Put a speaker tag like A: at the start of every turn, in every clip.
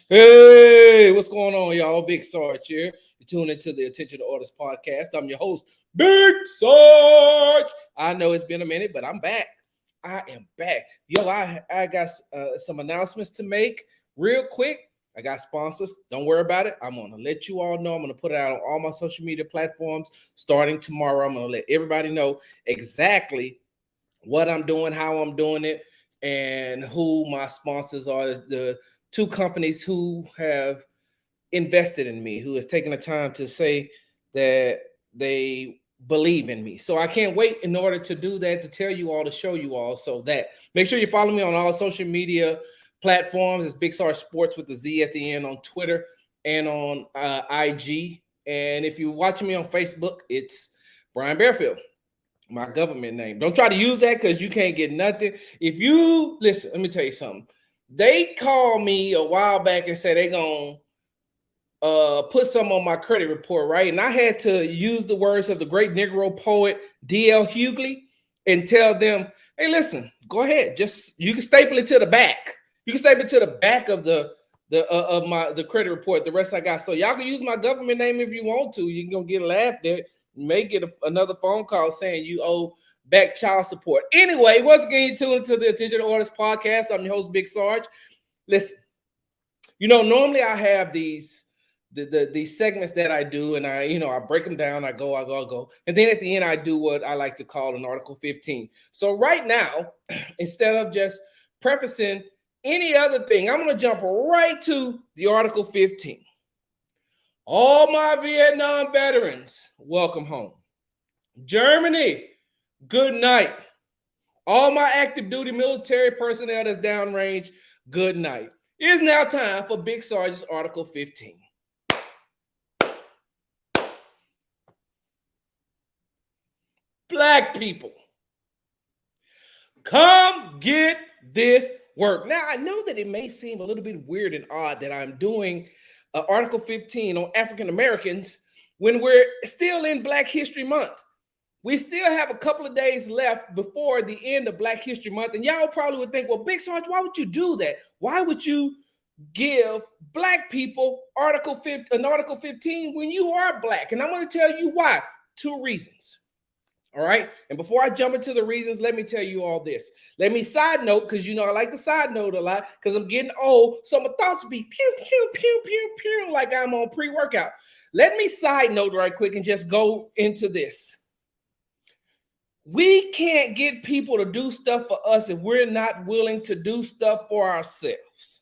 A: Hey, what's going on, y'all? Big Sarge here. You're tuning into the Attention to Orders podcast. I'm your host, Big Sarge. I know it's been a minute, but I'm back. I am back. Yo, I got some announcements to make real quick. I got sponsors. Don't worry about it. I'm going to let you all know. I'm going to put it out on all my social media platforms starting tomorrow. I'm going to let everybody know exactly what I'm doing, how I'm doing it, and who my sponsors are. The two companies who have invested in me, who has taken the time to say that they believe in me. So I can't wait in order to do that, to tell you all, to show you all. So that make sure you follow me on all social media platforms. It's Big Star Sports with the Z at the end on Twitter and on IG. And if you're watching me on Facebook, it's Brian Bearfield, my government name. Don't try to use that because you can't get nothing. If you listen, let me tell you something. They called me a while back and said they gonna put some on my credit report, right? And I had to use the words of the great Negro poet D.L. Hughley and tell them, hey, listen, go ahead. Just you can staple it to the back. You can staple it to the back of the credit report. The rest I got. So y'all can use my government name if you want to. You can go get laughed at. You may get another phone call saying you owe back child support. Anyway, once again, you tune into the Attention to Orders podcast. I'm your host, Big Sarge. Listen, normally I have these segments that I do, and I break them down. I go, and then at the end I do what I like to call an Article 15. So right now, instead of just prefacing any other thing, I'm going to jump right to the Article 15. All my Vietnam veterans, welcome home. Germany, good night. All my active duty military personnel that's downrange, good night. It is now time for Big Sarge's Article 15. Black people, come get this work. Now, I know that it may seem a little bit weird and odd that I'm doing Article 15 on African Americans when we're still in Black History Month. We still have a couple of days left before the end of Black History Month. And y'all probably would think, well, Big Sarge, why would you do that? Why would you give Black people an Article 15 when you are Black? And I'm going to tell you why. Two reasons. All right. And before I jump into the reasons, let me tell you all this. Let me side note, because I like to side note a lot because I'm getting old. So my thoughts be pew, pew, pew, pew, pew, like I'm on pre-workout. Let me side note right quick and just go into this. We can't get people to do stuff for us if we're not willing to do stuff for ourselves.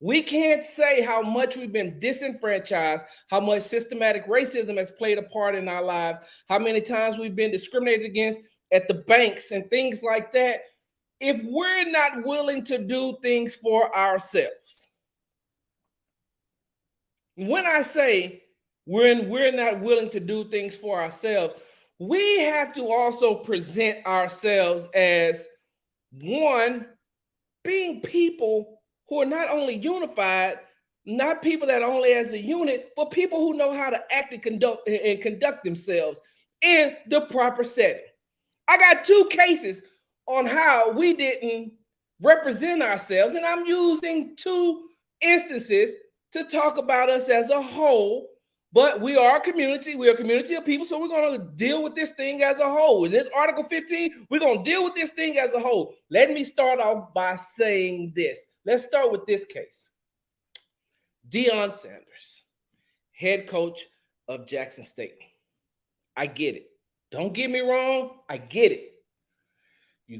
A: We can't say how much we've been disenfranchised, how much systematic racism has played a part in our lives, how many times we've been discriminated against at the banks and things like that, if we're not willing to do things for ourselves. When I say we're not willing to do things for ourselves, we have to also present ourselves as one, being people who are not only unified, not people that are only as a unit, but people who know how to act and conduct themselves in the proper setting. I got two cases on how we didn't represent ourselves, and I'm using two instances to talk about us as a whole. But we are a community. We're a community of people, so we're going to deal with this thing as a whole. In this Article 15, we're going to deal with this thing as a whole. Let me start off by saying this. Let's start with this case. Deion Sanders, head coach of Jackson State. I get it. Don't get me wrong. I get it.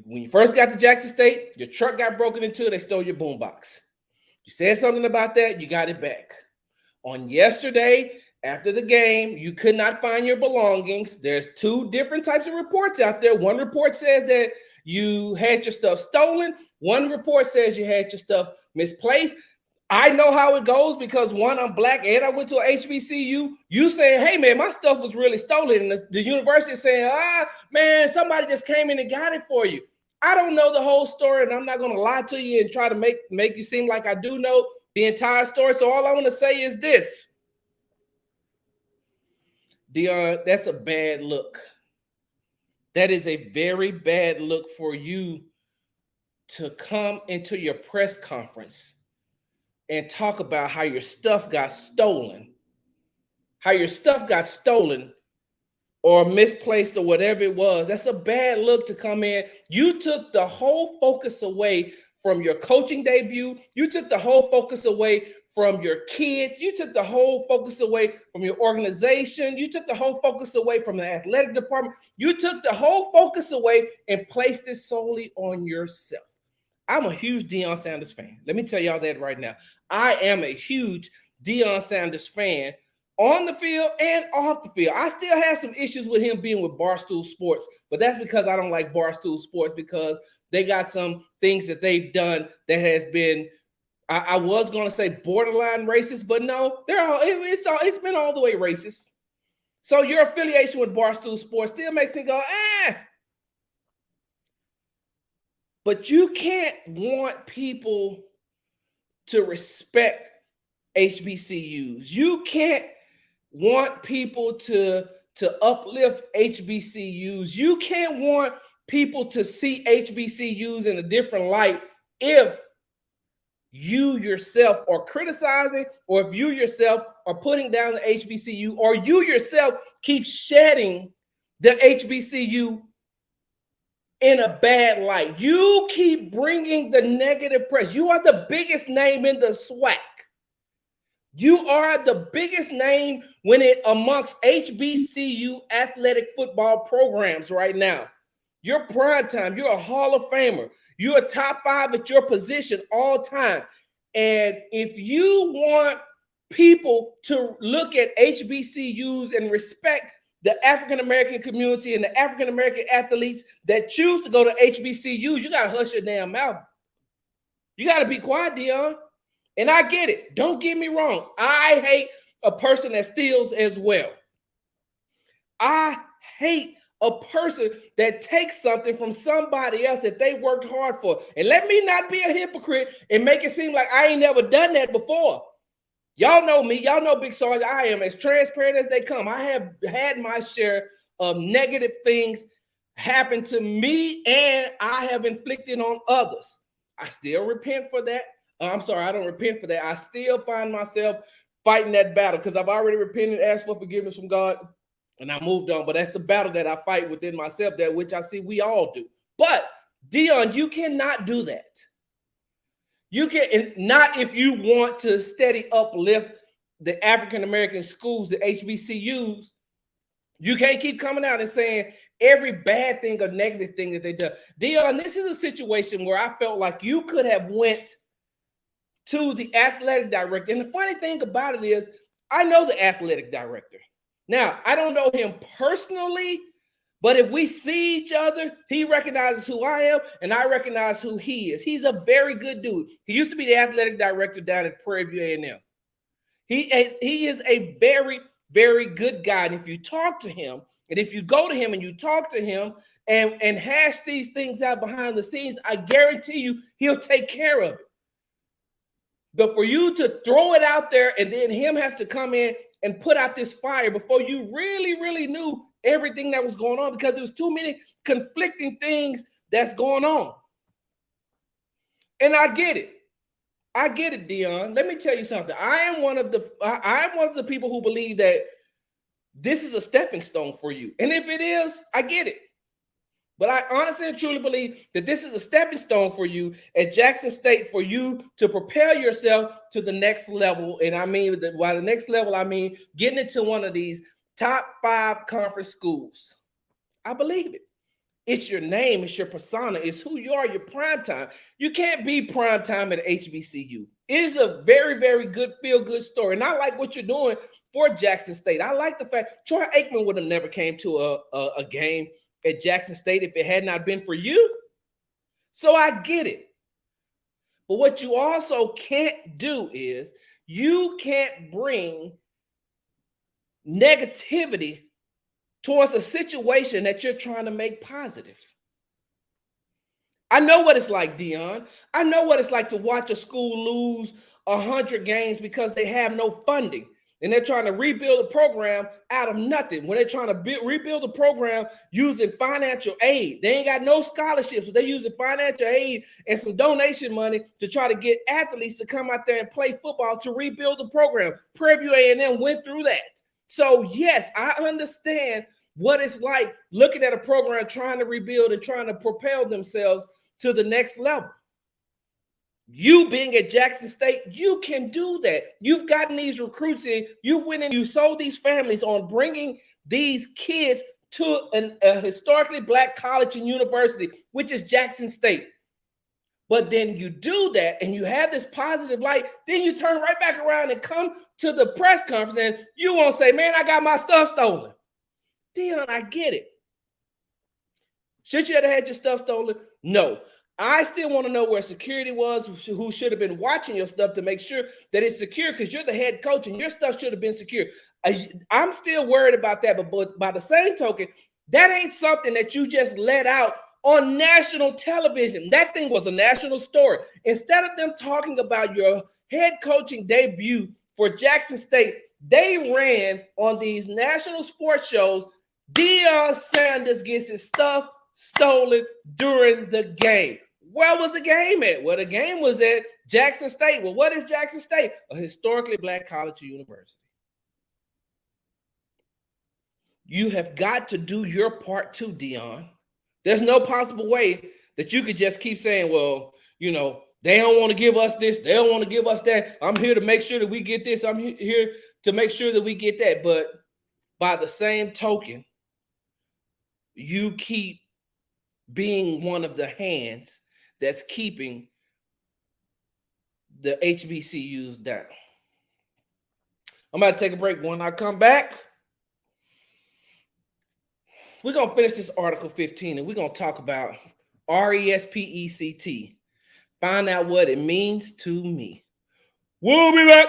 A: When you first got to Jackson State, your truck got broken into. They stole your boombox. You said something about that. You got it back. On yesterday, after the game, you could not find your belongings. There's two different types of reports out there. One report says that you had your stuff stolen. One report says you had your stuff misplaced. I know how it goes because one, I'm Black and I went to a HBCU. You saying, hey man, my stuff was really stolen. And the university is saying, man, somebody just came in and got it for you. I don't know the whole story, and I'm not going to lie to you and try to make you seem like I do know the entire story. So all I want to say is this. Deion, that's a bad look. That is a very bad look for you to come into your press conference and talk about how your stuff got stolen, how your stuff got stolen or misplaced or whatever it was. That's a bad look to come in. You took the whole focus away from your coaching debut. You took the whole focus away from your kids. You took the whole focus away from your organization. You took the whole focus away from the athletic department. You took the whole focus away and placed it solely on yourself. I'm a huge Deion Sanders fan. Let me tell y'all that right now. I am a huge Deion Sanders fan on the field and off the field. I still have some issues with him being with Barstool Sports, but that's because I don't like Barstool Sports because they got some things that they've done that has been, I was going to say borderline racist, but no, it's been all the way racist. So your affiliation with Barstool Sports still makes me go, But you can't want people to respect HBCUs. You can't want people to uplift HBCUs. You can't want people to see HBCUs in a different light if you yourself are criticizing, or if you yourself are putting down the HBCU, or you yourself keep shedding the HBCU in a bad light. You keep bringing the negative press. You are the biggest name in the SWAC. You are the biggest name when it amongst HBCU athletic football programs right now. You're prime time. You're a Hall of Famer. You're a top 5 at your position all time. And if you want people to look at HBCUs and respect the African-American community and the African-American athletes that choose to go to HBCUs, you got to hush your damn mouth. You got to be quiet, Deion. And I get it. Don't get me wrong. I hate a person that steals as well. I hate a person that takes something from somebody else that they worked hard for. And let me not be a hypocrite and make it seem like I ain't never done that before. Y'all know me. Y'all know Big Sarge. I am as transparent as they come. I have had my share of negative things happen to me, and I have inflicted on others. I still repent for that. I'm sorry, I don't repent for that. I still find myself fighting that battle because I've already repented, asked for forgiveness from God, and I moved on. But that's the battle that I fight within myself, that which I see we all do. But Deion, you cannot do that. You can not if you want to steady uplift the African-American schools, the HBCUs. You can't keep coming out and saying every bad thing or negative thing that they do. Deion, this is a situation where I felt like you could have went to the athletic director. And the funny thing about it is, I know the athletic director. Now, I don't know him personally, but if we see each other, he recognizes who I am, and I recognize who he is. He's a very good dude. He used to be the athletic director down at Prairie View A&M. He is a very, very good guy. And if you talk to him, and if you go to him and you talk to him and hash these things out behind the scenes, I guarantee you he'll take care of it. But for you to throw it out there and then him have to come in and put out this fire before you really, really knew everything that was going on, because there was too many conflicting things that's going on. And I get it. I get it, Deion. Let me tell you something. I am one of the people who believe that this is a stepping stone for you. And if it is, I get it. But I honestly and truly believe that this is a stepping stone for you at Jackson State, for you to propel yourself to the next level. And I mean, by the next level, I mean getting into one of these top 5 conference schools. I believe it. It's your name, it's your persona, it's who you are, your prime time. You can't be prime time at HBCU. It is a very, very good, feel-good story. And I like what you're doing for Jackson State. I like the fact Troy Aikman would have never came to a game at Jackson State if it had not been for you. So I get it. But what you also can't do is you can't bring negativity towards a situation that you're trying to make positive. I know what it's like, Deion. I know what it's like to watch a school lose 100 games because they have no funding. And they're trying to rebuild the program out of nothing. When they're trying to rebuild the program using financial aid, they ain't got no scholarships, but they're using financial aid and some donation money to try to get athletes to come out there and play football to rebuild the program. Prairie View A&M went through that. So yes, I understand what it's like looking at a program trying to rebuild and trying to propel themselves to the next level. You being at Jackson State, you can do that. You've gotten these recruits in. You went and you sold these families on bringing these kids to a historically Black college and university, which is Jackson State. But then you do that and you have this positive light, then you turn right back around and come to the press conference and you won't say, man, I got my stuff stolen. Dion, I get it. Should you have had your stuff stolen? No. I still want to know where security was, who should have been watching your stuff to make sure that it's secure, because you're the head coach and your stuff should have been secure. I'm still worried about that, but by the same token, that ain't something that you just let out on national television. That thing was a national story. Instead of them talking about your head coaching debut for Jackson State, they ran on these national sports shows, Deion Sanders gets his stuff stolen during the game. Where was the game at? Well, the game was at Jackson State. Well, what is Jackson State? A historically Black college or university. You have got to do your part too, Dion. There's no possible way that you could just keep saying, well, you know, they don't want to give us this. They don't want to give us that. I'm here to make sure that we get this. I'm here to make sure that we get that. But by the same token, you keep being one of the hands that's keeping the HBCUs down. I'm about to take a break. When I come back, we're going to finish this Article 15 and we're going to talk about RESPECT. Find out what it means to me. We'll be back.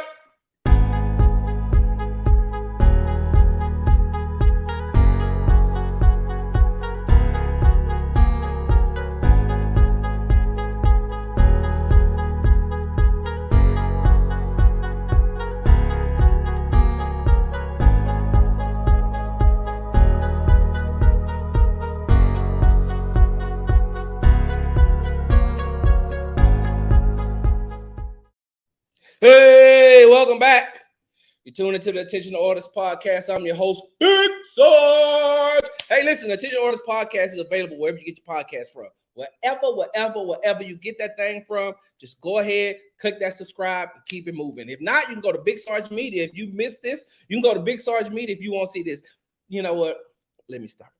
A: Hey, welcome back. You're tuning into the Attention to Artists podcast. I'm your host, Big Sarge. Hey, listen, the Attention to Artists podcast is available wherever you get your podcast from. Wherever you get that thing from, just go ahead, click that subscribe, and keep it moving. If not, you can go to Big Sarge Media. If you missed this, you can go to Big Sarge Media if you want to see this. You know what? Let me stop.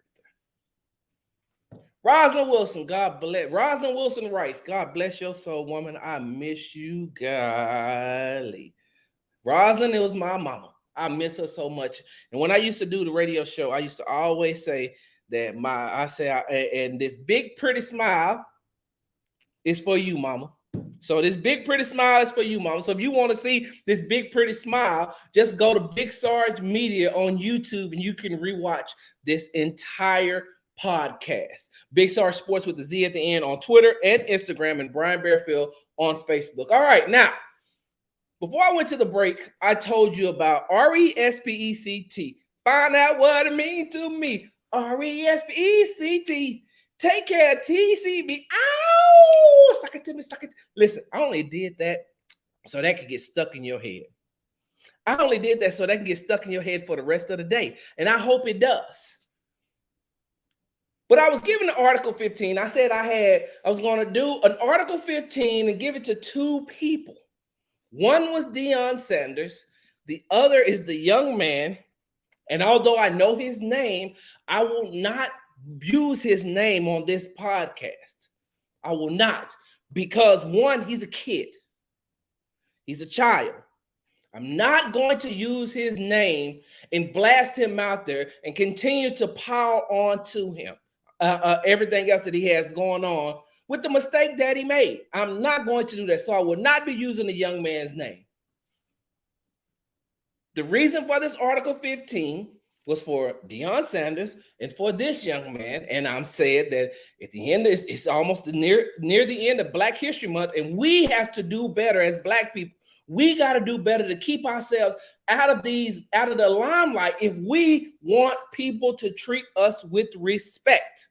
A: Rosalind Wilson, God bless. Rosalind Wilson Rice, God bless your soul, woman. I miss you, golly. Rosalind, it was my mama. I miss her so much. And when I used to do the radio show, I used to always say that and this big pretty smile is for you, mama. So this big pretty smile is for you, mama. So if you want to see this big pretty smile, just go to Big Sarge Media on YouTube and you can rewatch this entire podcast. Big Sarge Sports with the Z at the end on Twitter and Instagram, and Brian Bearfield on Facebook. All right, now, before I went to the break, I told you about RESPECT. Find out what it means to me. RESPECT. Take care, TCB. Ow! Suck it to me, suck it. Listen, I only did that so that could get stuck in your head. I only did that so that can get stuck in your head for the rest of the day, and I hope it does. But I was given the Article 15. I said I was going to do an Article 15 and give it to two people. One was Deion Sanders. The other is the young man. And although I know his name, I will not use his name on this podcast. I will not. Because one, he's a kid. He's a child. I'm not going to use his name and blast him out there and continue to pile on to him. Everything else that he has going on with the mistake that he made. I'm not going to do that. So I will not be using the young man's name. The reason for this Article 15 was for Deion Sanders and for this young man. And I'm saying that at the end, it's almost near the end of Black History Month, and we have to do better as Black people We got to do better to keep ourselves out of the limelight if we want people to treat us with respect.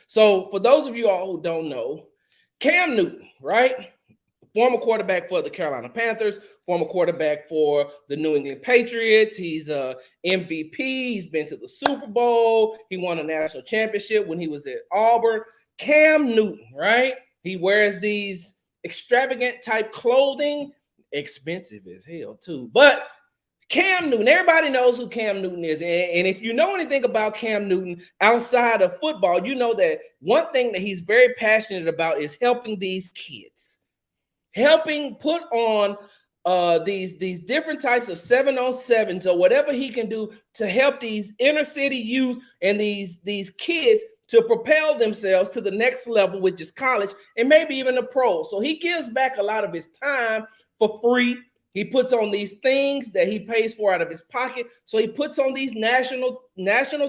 A: So for those of you all who don't know, Cam Newton, right? Former quarterback for the Carolina Panthers, former quarterback for the New England Patriots. He's a MVP. He's been to the Super Bowl. He won a national championship when he was at Auburn. Cam Newton, right? He wears these extravagant type clothing, expensive as hell too. But Cam Newton, everybody knows who Cam Newton is. And if you know anything about Cam Newton outside of football, you know that one thing that he's very passionate about is helping these kids. Helping put on these different types of 7-on-7s or whatever he can do to help these inner city youth and these kids to propel themselves to the next level, which is college and maybe even the pros. So he gives back a lot of his time for free. He puts on these things that he pays for out of his pocket. So he puts on these national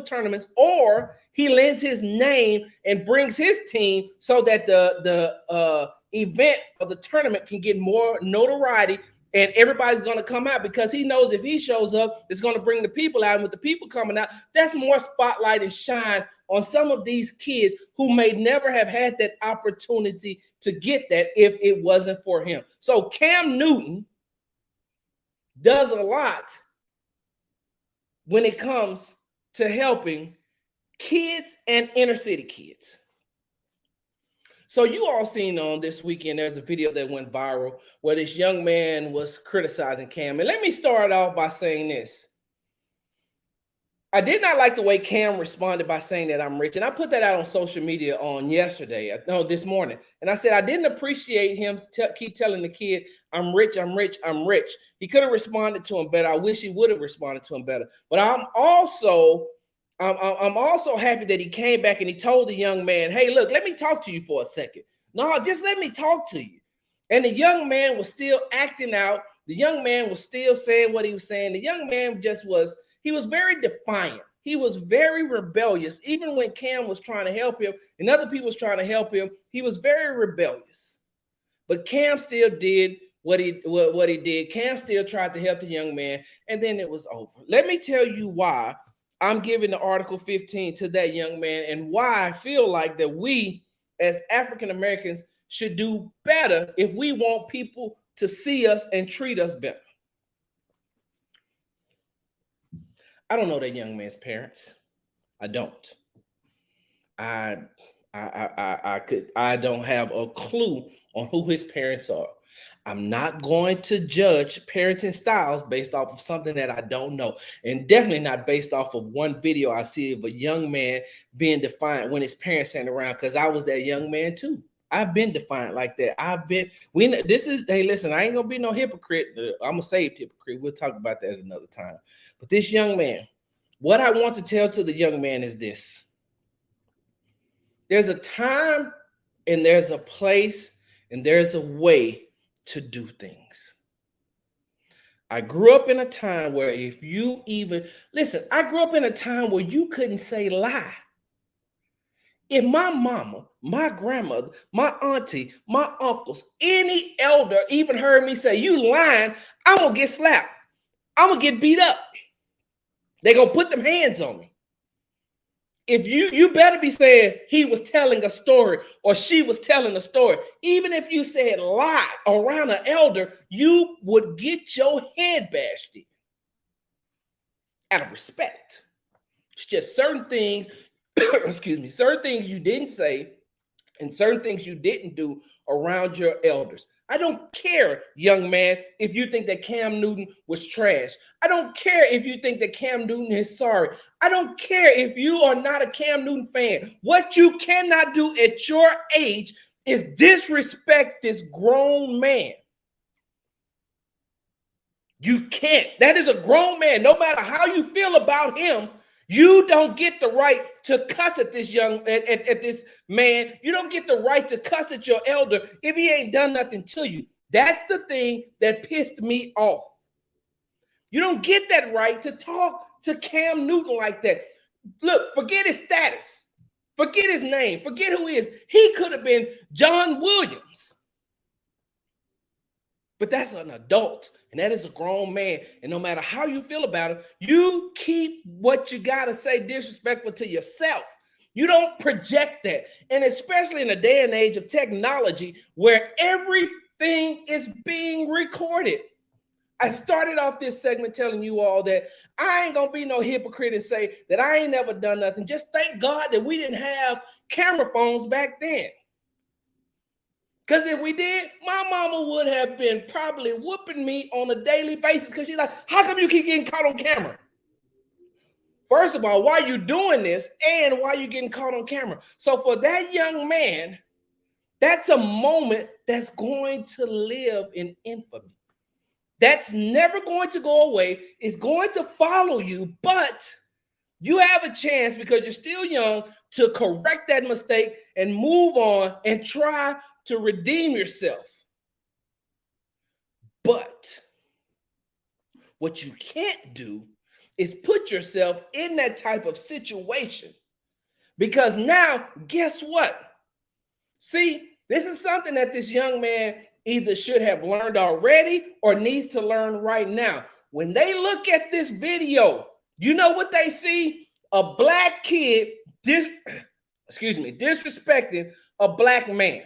A: tournaments, or he lends his name and brings his team so that the event or the tournament can get more notoriety and everybody's going to come out, because he knows if he shows up, it's going to bring the people out. And with the people coming out, that's more spotlight and shine on some of these kids who may never have had that opportunity to get that if it wasn't for him. So Cam Newton does a lot when it comes to helping kids and inner city kids. So you all seen on this weekend, there's a video that went viral where this young man was criticizing Cam. And let me start off by saying this. I did not like the way Cam responded by saying that I'm rich. And I put that out on social media on this morning. And I said, I didn't appreciate him keep telling the kid, I'm rich, I'm rich, I'm rich. He could have responded to him better. I wish he would have responded to him better. But I'm also happy that he came back and he told the young man, hey, look, let me talk to you for a second. No, just let me talk to you. And the young man was still acting out. The young man was still saying what he was saying. The young man he was very defiant. He was very rebellious. Even when Cam was trying to help him and other people was trying to help him, he was very rebellious. But Cam still did what he did. Cam still tried to help the young man, and then it was over. Let me tell you why I'm giving the Article 15 to that young man and why I feel like that we as African Americans should do better if we want people to see us and treat us better. I don't know that young man's parents. I don't. I don't have a clue on who his parents are. I'm not going to judge parenting styles based off of something that I don't know, and definitely not based off of one video I see of a young man being defiant when his parents ain't around, because I was that young man too. I've been defiant like that. Hey, listen, I ain't gonna be no hypocrite. I'm a saved hypocrite. We'll talk about that another time. But this young man, what I want to tell to the young man is this. There's a time and there's a place and there's a way to do things. I grew up in a time where I grew up in a time where you couldn't say lie. If my mama, my grandmother, my auntie, my uncles, any elder even heard me say, you lying, I'm going to get slapped. I'm going to get beat up. They're going to put them hands on me. If you better be saying he was telling a story or she was telling a story. Even if you said lie around an elder, you would get your head bashed in. Out of respect. It's just certain things, certain things you didn't say and certain things you didn't do around your elders. I don't care, young man, if you think that Cam Newton was trash. I don't care if you think that Cam Newton is sorry. I don't care if you are not a Cam Newton fan. What you cannot do at your age is disrespect this grown man. You can't. That is a grown man. No matter how you feel about him, you don't get the right to cuss at this this man. You don't get the right to cuss at your elder if he ain't done nothing to you. That's the thing that pissed me off. You don't get that right to talk to Cam Newton like that. Look, forget his status. Forget his name. Forget who he is. He could have been John Williams. But that's an adult, and that is a grown man. And no matter how you feel about it, you keep what you got to say disrespectful to yourself. You don't project that. And especially in a day and age of technology where everything is being recorded. I started off this segment telling you all that I ain't gonna be no hypocrite and say that I ain't never done nothing. Just thank God that we didn't have camera phones back then. Because if we did, my mama would have been probably whooping me on a daily basis because she's like, how come you keep getting caught on camera? First of all, why are you doing this and why are you getting caught on camera? So for that young man, that's a moment that's going to live in infamy. That's never going to go away. It's going to follow you, but you have a chance because you're still young to correct that mistake and move on and try to redeem yourself. But what you can't do is put yourself in that type of situation because now, guess what? See, this is something that this young man either should have learned already or needs to learn right now. When they look at this video, you know what they see? A black kid disrespecting a black man.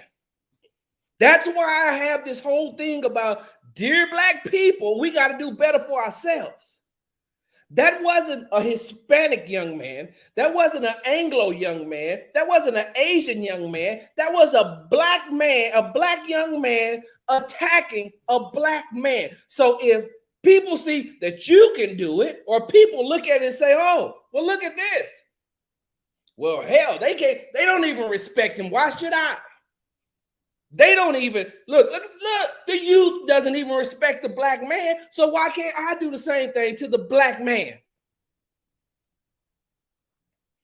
A: That's why I have this whole thing about, dear black people, we got to do better for ourselves. That wasn't a Hispanic young man. That wasn't an Anglo young man. That wasn't an Asian young man. That was a black man, a black young man attacking a black man. So if people see that you can do it, or people look at it and say, oh, well, look at this. Well, hell, they don't even respect him. Why should I? They don't even look, the youth doesn't even respect the black man. So why can't I do the same thing to the black man?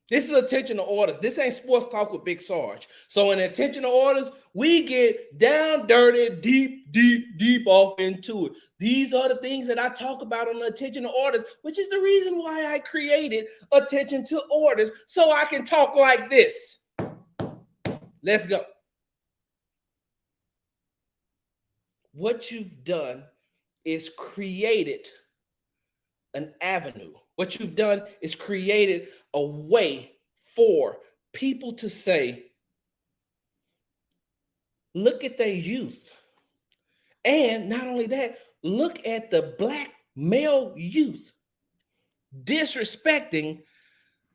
A: This is attention to orders. This ain't sports talk with Big Sarge. So in attention to orders, we get down, dirty, deep off into it. These are the things that I talk about on the attention to orders, which is the reason why I created attention to orders, so I can talk like this. Let's go. What you've done is created an avenue. What you've done is created a way for people to say, look at their youth. And not only that, look at the black male youth disrespecting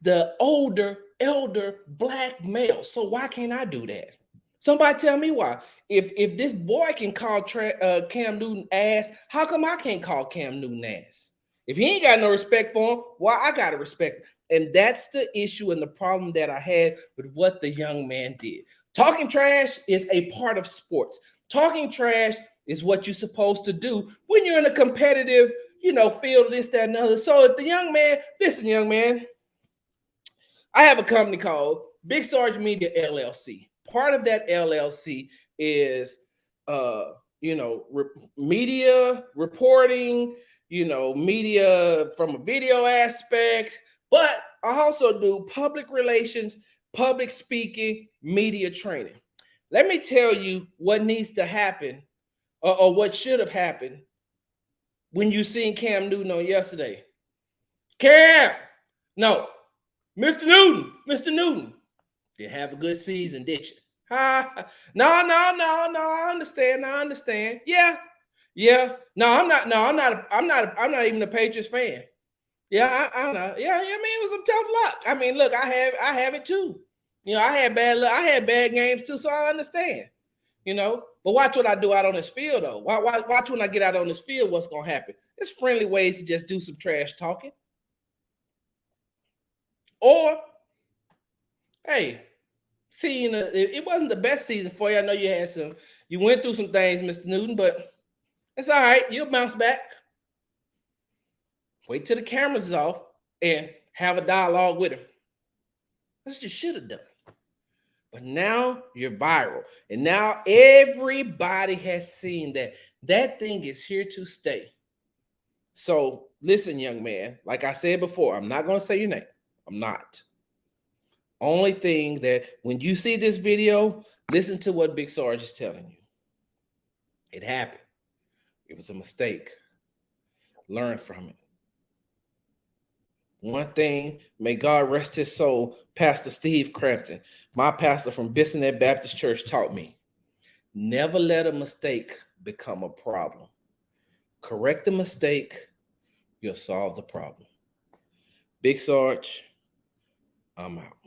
A: the older, elder black male. So why can't I do that? Somebody tell me why. If this boy can call Cam Newton ass, how come I can't call Cam Newton ass? If he ain't got no respect for him, why I gotta respect him? And that's the issue and the problem that I had with what the young man did. Talking trash is a part of sports. Talking trash is what you're supposed to do when you're in a competitive, field, this, that, and other. So if the young man, listen, young man, I have a company called Big Sarge Media LLC. Part of that LLC is, media reporting, media from a video aspect, but I also do public relations, public speaking, media training. Let me tell you what needs to happen or what should have happened when you seen Cam Newton on yesterday. Mr. Newton. Didn't have a good season, did you? No, I understand. Yeah. No, I'm not even a Patriots fan. Yeah, I know. Yeah, I mean, it was some tough luck. I mean, look, I have it too. I had bad luck. I had bad games too, so I understand. But watch what I do out on this field, though. Watch when I get out on this field, what's gonna happen. There's friendly ways to just do some trash talking. Or, hey, see, it wasn't the best season for you. I know you went through some things, Mr. Newton, but it's all right. You'll bounce back. Wait till the cameras is off and have a dialogue with him. That's what you should have done. But now you're viral. And now everybody has seen that thing is here to stay. So listen, young man, like I said before, I'm not going to say your name. I'm not. Only thing that when you see this video, listen to what Big Sarge is telling you. It happened. It was a mistake. Learn from it. One thing, may God rest his soul, Pastor Steve Crampton, my pastor from Bissonnet Baptist Church, taught me, never let a mistake become a problem. Correct the mistake, you'll solve the problem. Big Sarge, I'm out.